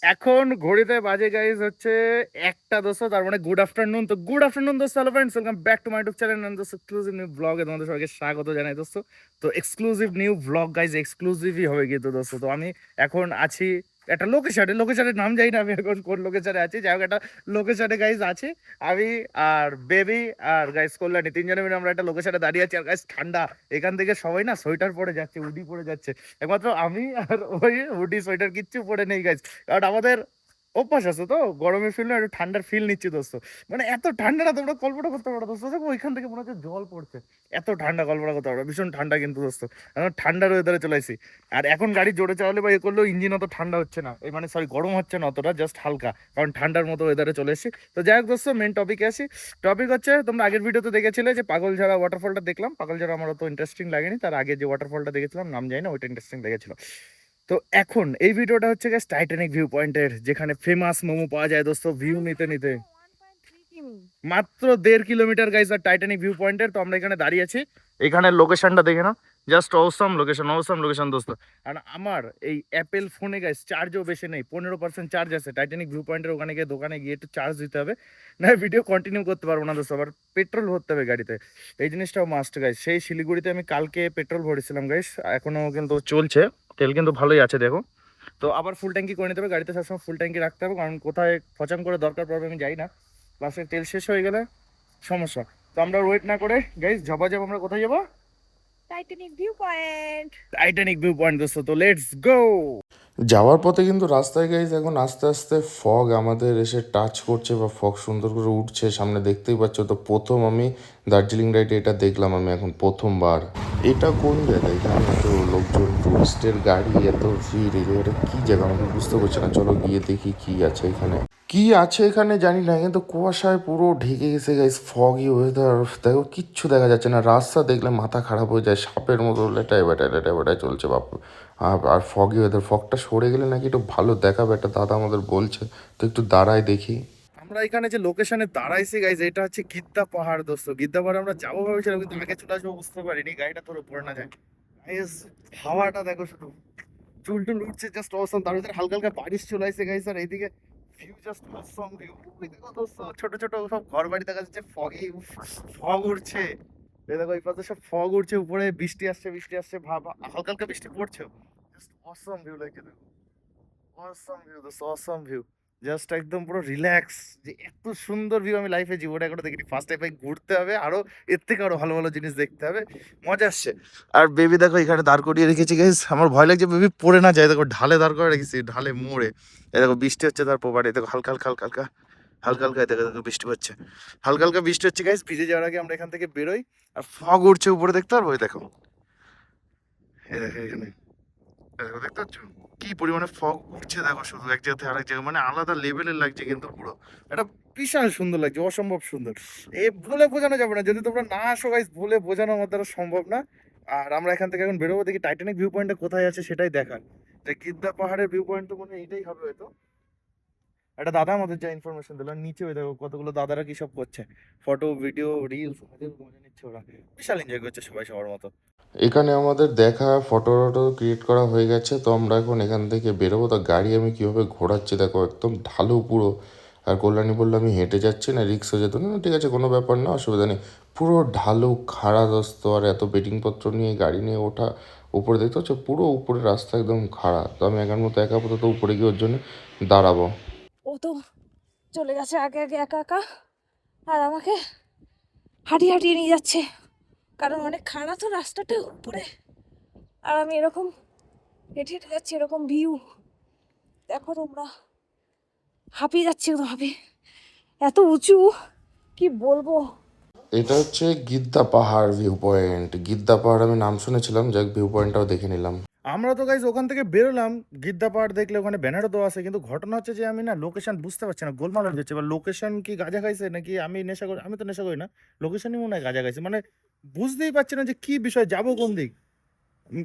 এখন ঘড়িতে বাজে গাইজ হচ্ছে 1টা 10, তার মানে গুড আফটারনুন। তো গুড আফটারনুন দোস্ত, hello friends, welcome back to my YouTube channel and দোস্ত এক্সক্লুসিভ নিউ ব্লগে তোমাদের সবাইকে স্বাগত জানাই দোস্ত। তো এক্সক্লুসিভ নিউ ব্লগ গাইজ, এক্সক্লুসিভই হবে কিন্তু দোস্ত। তো আমি এখন আছি একটা লোকেশনের নাম জানি না আমি এখন কোন লোকেশনে আছি, যাই হোক একটা লোকেশনে গাইজ আছে আমি আর বেবি আর গাইজ কল্যাণী, তিনজনে মিলে আমরা একটা লোকেশনে দাঁড়িয়ে আছি। আর গাইজ ঠান্ডা, এখান থেকে সবাই না সোয়েটার পরে যাচ্ছে, উডি পরে যাচ্ছে, একমাত্র আমি আর ওই উডি সোয়েটার কিচ্ছু পরে নেই গাইজ। কারণ আমাদের অভ্যাস আছে তো গরমের ফিল না, একটু ঠান্ডার ফিল নিচ্ছি দোস্ত। মানে এত ঠান্ডা না তোমরা কল্পনা করতে পারো দোস্ত, দেখো ওইখান থেকে মনে হচ্ছে জল পড়ছে, এত ঠান্ডা কল্পনা করতে পারো। ভীষণ ঠান্ডা কিন্তু দোস্ত, এখন ঠান্ডার ওয়েদারে চলে আসি। আর এখন গাড়ি জোরে চালালে বা এ করলেও ইঞ্জিন অত ঠান্ডা হচ্ছে না, এই মানে সরি গরম হচ্ছে না অতটা, জাস্ট হালকা, কারণ ঠান্ডার মতো ওয়েদারে চলে এসেছি। তো যাই হোক দোস্ত, মেন টপিকে আসি। টপিক হচ্ছে, তোমরা আগের ভিডিওতে দেখেছিলে যে পাগলঝাড়া ওয়াটারফলটা দেখলাম। পাগলঝাড়া আমার অত ইন্টারেস্টিং লাগেনি, তার আগে যে ওয়াটারফলটা দেখেছিলাম নাম জানি না, ওইটা ইন্টারেস্টিং লেগেছিল। তো এখন এই ভিডিওটা হচ্ছে গেস টাইটানিক ভিউ পয়েন্টের, যেখানে ফেমাস মোমো পাওয়া যায় দোস্ত ভিউ নিতে নিতে। মাত্র 1.5 কিলোমিটার গাইস আর টাইটানিক ভিউ পয়েন্টের। তো আমরা এখানে দাঁড়িয়ে আছি, এখানে লোকেশনটা দেখে নাও, জাস্ট অসম লোকেশন দোস্ত। আর আমার এই অ্যাপেল ফোনে গাইস চার্জও বেশি নেই, 15% চার্জ আছে। টাইটানিক ভিউ পয়েন্টের ওখানে গিয়ে দোকানে গিয়ে একটু চার্জ দিতে হবে, না ভিডিও কন্টিনিউ করতে পারবো না দোস্ত। আবার পেট্রোল ভরতে হবে গাড়িতে, এই জিনিসটাও মাস্ট গাইস। সেই শিলিগুড়িতে আমি কালকে পেট্রোল ভরেছিলাম গাইস, এখনো কিন্তু চলছে, তেল কিন্তু ভালোই আছে দেখো। তো আবার ফুল ট্যাঙ্কি করে নিতে হবে, গাড়িতে সবসময় ফুল ট্যাঙ্কি রাখতে হবে, কারণ কোথায় ফচাং করে দরকার পড়বে আমি যাই না, বাসের তেল শেষ হয়ে গেলে সমস্যা। তো আমরা ওয়েট না করে গাইস ঝপাঝপ আমরা কোথায় যাবো? Titanic view point. Titanic view point দোস্ত, তো লেটস গো। যাওয়ার পথে কিন্তু রাস্তায় গাইজ এখন আস্তে আস্তে ফগ আমাদের এসে টাচ করছে বা ফগ সুন্দর করে উঠছে সামনে, দেখতেই পাচ্ছ। তো প্রথম আমি দার্জিলিং রাইডে এটা দেখলাম আমি এখন প্রথমবার। এটা কোন জায়গা? এখানে এত লোকজন, টুরিস্টের গাড়ি, এত ভিড়, এটা কি জায়গা আমাকে বুঝতে পারছি না। চলো গিয়ে দেখি কি আছে এখানে। কি আছে এখানে জানি না, কিন্তু কুয়াশায় পুরো ঢেকে গেছে গাইজ, ফগই ওয়েদার। দেখো কিচ্ছু দেখা যাচ্ছে না, রাস্তা দেখলে মাথা খারাপ হয়ে যায়, সাপের মতো লেটায় বেটায় চলছে বাপ। আর ফগই ওয়েদার, ফগটা সরে গেলে নাকি একটু ভালো দেখাবে, একটা দাদা আমাদের বলছে। তো একটু দাঁড়ায় দেখি। আমরা এখানে যে লোকেশনে দাঁড়াইছি গাইজ, এটা হচ্ছে গিদ্দা পাহাড় দোস্ত। গিদ্দা পাহাড় আমরা যাবো ভেবেছিলাম, কিন্তু আগে চলে আসবো বুঝতে পারিনি, গাড়িটা তোর উপরে না যায়। গাইজ হাওয়াটা দেখো শুধু, চুল টুল উঠছে, জাস্ট অসম। তার ভিতরে হালকা হালকা বারিশ চলে আসছে গাইজ, আর এইদিকে ভিউ জাস্ট অসম ভিউ। দেখো দোস্ত, ছোট ছোট সব ঘর বাড়ি দেখা যাচ্ছে, ফগই ফগ উঠছে। এই দেখো এই পাশে সব ফগ উঠছে, উপরে বৃষ্টি আসছে ভাব, হালকা হালকা বৃষ্টি পড়ছে। জাস্ট অসম ভিউ লাগছে দেখো, অসম ভিউ দোস্ত, অসম ভিউ। জাস্ট একদম পুরো রিল্যাক্স, যে এত সুন্দর ভিউ আমি লাইফে জীবনে এখনো দেখিনি। ফার্স্ট টাইম ঘুরতে হবে, আরো এর থেকে আরো ভালো ভালো জিনিস দেখতে হবে, মজা আসছে। আর বেবি দেখো এখানে দাঁড় করিয়ে রেখেছি গাইস, আমার ভয় লাগছে বেবি পড়ে না যায়। দেখো ঢালে দাঁড় করে রেখেছি, ঢালে মোড়ে। এই দেখো বৃষ্টি হচ্ছে তার প্রপারে, দেখো হালকা হালকা হালকা হালকা হালকা হালকা, দেখো দেখো বৃষ্টি হচ্ছে, হালকা হালকা বৃষ্টি হচ্ছে গাইস। ভিজে যাওয়ার আগে আমরা এখান থেকে বেরোই। আর ফগ উঠছে উপরে, দেখতে পারবো? এই দেখো, এই দেখো এখানে, দেখো দেখতে পাচ্ছ কি পরিমাণে ফগ উঠছে, দেখো শুধু এক জায়গা থেকে আরেক জায়গা, মানে আলাদা লেভেলের লাগছে কিন্তু পুরো। এটা বিশাল সুন্দর লাগছে, অসম্ভব সুন্দর। এ বলে বোঝানো যাবে না, যদি তোমরা না আসো গাইস, বলে বোঝানো আমার দ্বারা সম্ভব না। আর আমরা এখান থেকে এখন বেরোবো, দেখি টাইটানিক ভিউ পয়েন্টটা কোথায় আছে সেটাই দেখার। যে গিদ্দা পাহাড়ের ভিউ পয়েন্ট তো মনে হয় এইটাই হবে হয়তো। একটা দাদা আমাদের যা ইনফরমেশন দিল, নিচে ওই দেখো কতগুলো দাদারা কি সব করছে, ফটো ভিডিও রিলস মজা নিচ্ছে ওরা, বিশাল এনজয় করছে সবাই সবার মতো। এখানে আমাদের দেখা ফটো টটো ক্রিয়েট করা হয়ে গেছে। তো আমরা এখন এখান থেকে বেরোবো। তো গাড়ি আমি কীভাবে ঘোরাচ্ছি দেখো, একদম ঢালু পুরো। আর কল্যাণী বললো আমি হেঁটে যাচ্ছি না, রিক্স হয়ে যেত। না ঠিক আছে, কোনো ব্যাপার না, অসুবিধা নেই। পুরো ঢালু খাড়া দস্ত, আর এত বেডিংপত্র নিয়ে গাড়ি নিয়ে ওঠা। উপরে দেখতে হচ্ছে পুরো উপরে রাস্তা একদম খাড়া। তো আমি একার মতো একা আপাতত উপরে গিয়ে ওর জন্য দাঁড়াবো। ও তো চলে গেছে আগে আগে একা একা, আর আমাকে হাঁটিয়ে হাঁটিয়ে নিয়ে যাচ্ছে, কারণ অনেক খাড়া তো রাস্তাটা উপরে। আর আমি এরকম হেঁটে হেঁটে যাচ্ছি, এরকম ভিউ দেখো তোমরা, হাঁপিয়ে যাচ্ছি একদম, হাঁপিয়ে, এত উঁচু কি বলবো। এটা হচ্ছে গিদ্দা পাহাড় ভিউ পয়েন্ট। গিদ্দা পাহাড় আমি নাম শুনেছিলাম, যাক ভিউ পয়েন্টটাও দেখে নিলাম। আমরা তো গাইজ ওখান থেকে বেরোলাম, গিদ্দা পাহাড় দেখলে ওখানে ব্যানারও দেওয়া আছে, কিন্তু ঘটনা হচ্ছে যে আমি না লোকেশন বুঝতে পারছি না, গোলমাল হয়ে যাচ্ছে। এবার লোকেশন কি গাঁজা খাইছে নাকি আমি নেশা করি, আমি তো নেশা করি না, লোকেশনই মনে হয় গাঁজা খাইছে। মানে বুঝতেই পারছি না যে কি বিষয়, যাবো কোন দিক।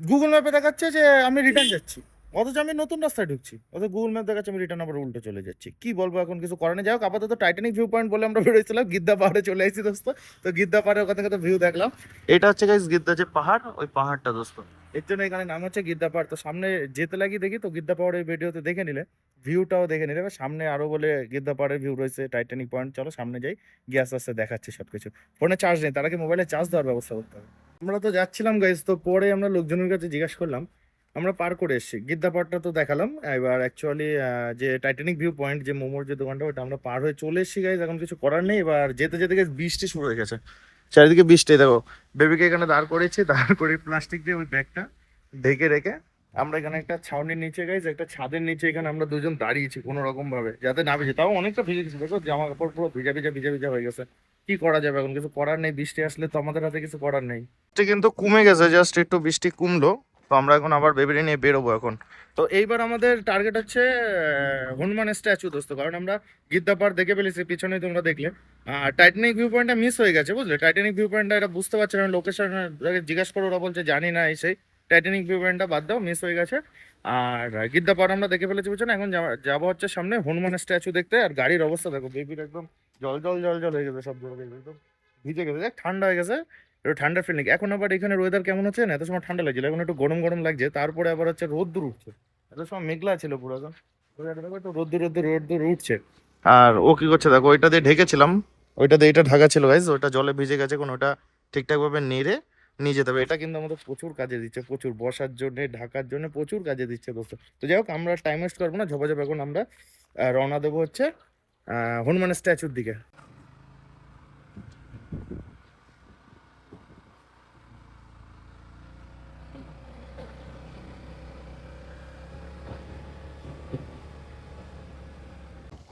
গুগল ম্যাপে দেখাচ্ছে যে আমি রিটার্ন যাচ্ছি, অথচ আমি নতুন রাস্তায় ঢুকছি, অথচ গুগল ম্যাপ দেখাচ্ছে আমি রিটার্ন আবার উল্টো চলে যাচ্ছি। কি বলবো, এখন কিছু করার নেই। যাই হোক, আপাতত টাইটানিক ভিউ পয়েন্ট বলে আমরা বেরোয়েছিলাম, গিদ্দা পাহাড়ে চলে আসছি দোস্ত। তো গিদ্দা পাহাড়ের ওখান থেকে তো ভিউ দেখলাম। এটা হচ্ছে গাইস গিদ্দা যে পাহাড়, ওই পাহাড়টা দোস্ত। এর জন্য এখানে নাম হচ্ছে গিদ্দা পাহাড়। তো সামনে যেতে লাগি দেখি, তো গিদ্দা পাহাড়ের ভিডিওতে দেখে নিলে, ভিউটাও দেখে নিলে। এবার সামনে আরো বলে গিদ্দা পাহাড়ের ভিউ রয়েছে, টাইটানিক পয়েন্ট। চলো সামনে যাই, গিয়ে আস্তে আস্তে দেখাচ্ছি সবকিছু। ফোনে চার্জ নেই, তার আগে মোবাইলে চার্জ দেওয়ার ব্যবস্থা করতে হবে। আমরা তো যাচ্ছিলাম গাইস, তো পরে আমরা লোকজনের কাছে জিজ্ঞাসা করলাম, আমরা পার করে এসেছি গিদ্দা পাহাড়টা তো দেখালাম। এবার অ্যাকচুয়ালি যে টাইটানিক ভিউ পয়েন্ট, যে মোমোর যে দোকানটা, ওটা আমরা পার হয়ে চলে এসেছি গাইস। এখন কিছু করার নেই। এবার যেতে যেতে গাইস বৃষ্টি শুরু হয়ে গেছে, চারিদিকে বৃষ্টি। দেখো বেবিকে এখানে দাঁড় করেছি, দাঁড় করে প্লাস্টিক দিয়ে ওই ব্যাগটা ঢেকে রেখে আমরা এখানে একটা ছাউনির নিচে গাইস, একটা ছাদের নিচে এখানে আমরা দুজন দাঁড়িয়েছি কোনো রকম ভাবে, যাতে না ভিজে। তাও অনেকটা ভিজে গেছে, দেখো জামা কাপড় পুরো ভিজা ভিজা ভিজা ভিজা হয়ে গেছে। কি করা যাবে, এখন কিছু করার নেই। বৃষ্টি আসলে তো আমাদের হাতে কিছু করার নেই। বৃষ্টি কিন্তু কমে গেছে, জাস্ট একটু বৃষ্টি কমলো। তো আমরা এখন আবার বেবিরে নিয়ে বেরোবো এখন। তো এইবার আমাদের টার্গেট হচ্ছে হনুমান স্ট্যাচু দোস্ত, কারণ আমরা গিদ্দা পাহাড় দেখে ফেলেছি, পিছনে তোমরা দেখলে। টাইটানিক ভিউ পয়েন্টটা মিস হয়ে গেছে, বুঝলে। টাইটানিক ভিউ পয়েন্টটা এটা বুঝতে পারছে না, লোকেশন জিজ্ঞাসা করে ওরা বলছে জানি না। এই সেই টাইটানিক ভিউ পয়েন্টটা বাদ দাও, মিস হয়ে গেছে। আর গিদ্দা পাহাড় আমরা দেখে ফেলেছি পিছনে। এখন যাবো হচ্ছে সামনে হনুমান স্ট্যাচু দেখতে। আর গাড়ির অবস্থা দেখো, বেবির একদম জল জল জল জল হয়ে গেছে, সব জল একদম ভিজে গেছে, দেখ ঠান্ডা হয়ে গেছে। একটু ঠান্ডা ফিলিং এখন। আবার এখানে ওয়েদার কেমন হচ্ছে না, এত সময় ঠান্ডা লাগছিল, এখন একটু গরম গরম লাগছে। তারপরে আবার হচ্ছে রোদ্দুর উঠছে, এত সময় মেঘলা ছিল পুরো একদম। একটু রোদ্দুর রোদ্দুর রোদ্দুর উঠছে। আর ও কি করছে দেখো, ওইটা দিয়ে ঢেকেছিলাম, ওইটা দিয়ে এটা ঢাকা ছিল গাইজ, ওইটা জলে ভিজে গেছে। কোন ওটা ঠিকঠাক ভাবে নেড়ে নিয়ে যেতে হবে। এটা কিন্তু আমাদের প্রচুর কাজে দিচ্ছে, প্রচুর বসার জন্য, ঢাকার জন্য প্রচুর কাজে দিচ্ছে দোস্ত। তো যাই হোক, আমরা টাইম ওয়েস্ট করবো না, ঝপাঝপ এখন আমরা রওনা দেবো হচ্ছে হনুমান স্ট্যাচুর দিকে।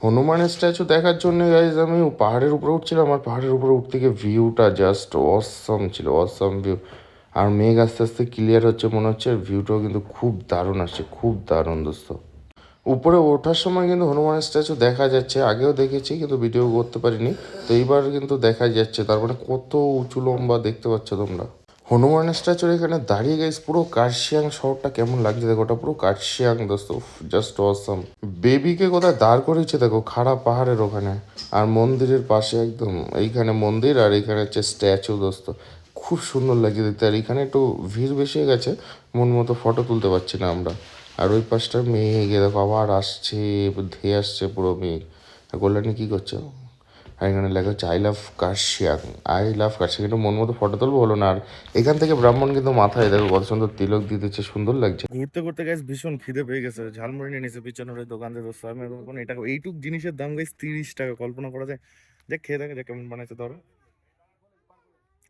হনুমানের স্ট্যাচু দেখার জন্য গাইজ আমি পাহাড়ের উপরে উঠছিলাম, আর পাহাড়ের উপরে উঠতে গিয়ে ভিউটা জাস্ট অসম ছিল, অসম ভিউ। আর মেঘ আস্তে আস্তে ক্লিয়ার হচ্ছে মনে হচ্ছে, ভিউটাও কিন্তু খুব দারুণ আসছে, খুব দারুণ দোস্ত। উপরে ওঠার সময় কিন্তু হনুমানের স্ট্যাচু দেখা যাচ্ছে, আগেও দেখেছি কিন্তু ভিডিও করতে পারিনি। তো এইবার কিন্তু দেখা যাচ্ছে, তার মানে কত উঁচু লম্বা দেখতে পাচ্ছ তোমরা। হনুমান স্ট্যাচুর এখানে দাঁড়িয়ে গেছে, পুরো কার্শিয়াং শহরটা কেমন লাগছে দেখো, ওটা পুরো কার্শিয়াং দোস্ত, জাস্ট অসম। বেবিকে কোথায় দাঁড় করেছে দেখো, খাড়া পাহাড়ের ওখানে। আর মন্দিরের পাশে একদম, এইখানে মন্দির আর এখানে হচ্ছে স্ট্যাচু দোস্ত। খুব সুন্দর লাগছে দেখতে। আর এখানে একটু ভিড় বেশি হয়ে গেছে, মন মতো ফটো তুলতে পারছি না আমরা। আর ওই পাশটা মেঘ দেখো আবার আসছে, ধেয়ে আসছে পুরো মেঘ। আর কল্যাণী কী করছো? আর এখানে লেখা হচ্ছে I love Kurseong, I love Kurseong. একটু মন মতো ফটো তুলবো হলো না। আর এখান থেকে ব্রাহ্মণ কিন্তু মাথায় দেখো কত সুন্দর তিলক দিয়ে দিচ্ছে, সুন্দর লাগছে। ঘুরতে ঘুরতে গাইস ভীষণ খিদে পেয়ে গেছে, ঝালমুড়ি নিয়ে নিয়েছে পিছনের ওই দোকান থেকে। আমি এখন এটা এইটুক জিনিসের দাম গাইস 30 টাকা, কল্পনা করা যায়। দেখ খেয়ে দেখা যাক কেমন বানাইছে ধরো।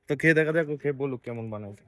তো খেয়ে দেখা যাক, ও খেয়ে বলুক কেমন বানাইছে।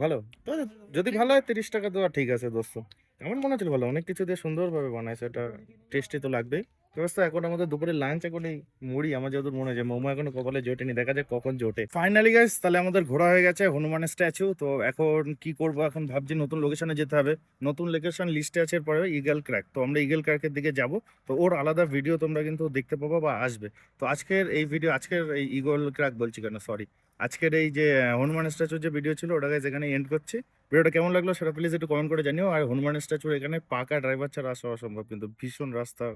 ভালো তো, যদি ভালো হয় 30 টাকা দেওয়া ঠিক আছে দোস্ত। আমার মনে হচ্ছিল ভালো, অনেক কিছু দিয়ে সুন্দরভাবে বানাইছে, এটা টেস্টি তো লাগবেই। ব্যবস্থা এখন আমাদের দুপুরে লাঞ্চ, এখন এই মুড়ি আমার যতদূর মনে হয়, মোমো এখনো কপালে জোটেনি, দেখা যাক কখন জোটে। ফাইনালি গাইস, তাহলে আমাদের ঘোরা হয়ে গেছে হনুমান স্ট্যাচু। তো এখন কি করব, এখন ভাবছি নতুন লোকেশনে যেতে হবে। নতুন লোকেশন লিস্টে আছে এর পরে ইগল ক্র্যাক। তো আমরা ইগল ক্র্যাকের দিকে যাব। তো ওর আলাদা ভিডিও তোমরা কিন্তু দেখতে পাবো বা আসবে। তো আজকের এই ভিডিও, আজকের এই ইগল ক্র্যাক বলছি কেন, সরি, আজকের এই যে হনুমান স্ট্যাচুর যে ভিডিও ছিল, ওটাকে যেখানে এন্ড করছি। ভিডিওটা কেমন লাগলো সেটা প্লিজ একটু কমেন্ট করে জানিও। আর হনুমান স্ট্যাচুর এখানে পাকা ড্রাইভার ছাড়া আসা অসম্ভব, কিন্তু ভীষণ রাস্তা।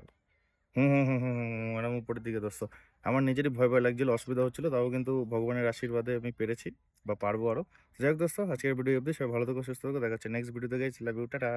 হুম হুম হুম হুম হুম ম্যাডাম উপরের দিকে দোস্ত। আমার নিজেরই ভয় ভয় লাগছিল, অসুবিধা হচ্ছিল, তাও কিন্তু ভগবানের আশীর্বাদে আমি পেরেছি বা পারবো আরো। যাই হোক দোস্ত, আজকের ভিডিও অবধি। সবাই ভালো থেকো, সুস্থ থেকো, দেখা হচ্ছে নেক্সট ভিডিওতে। Guys love you, tata.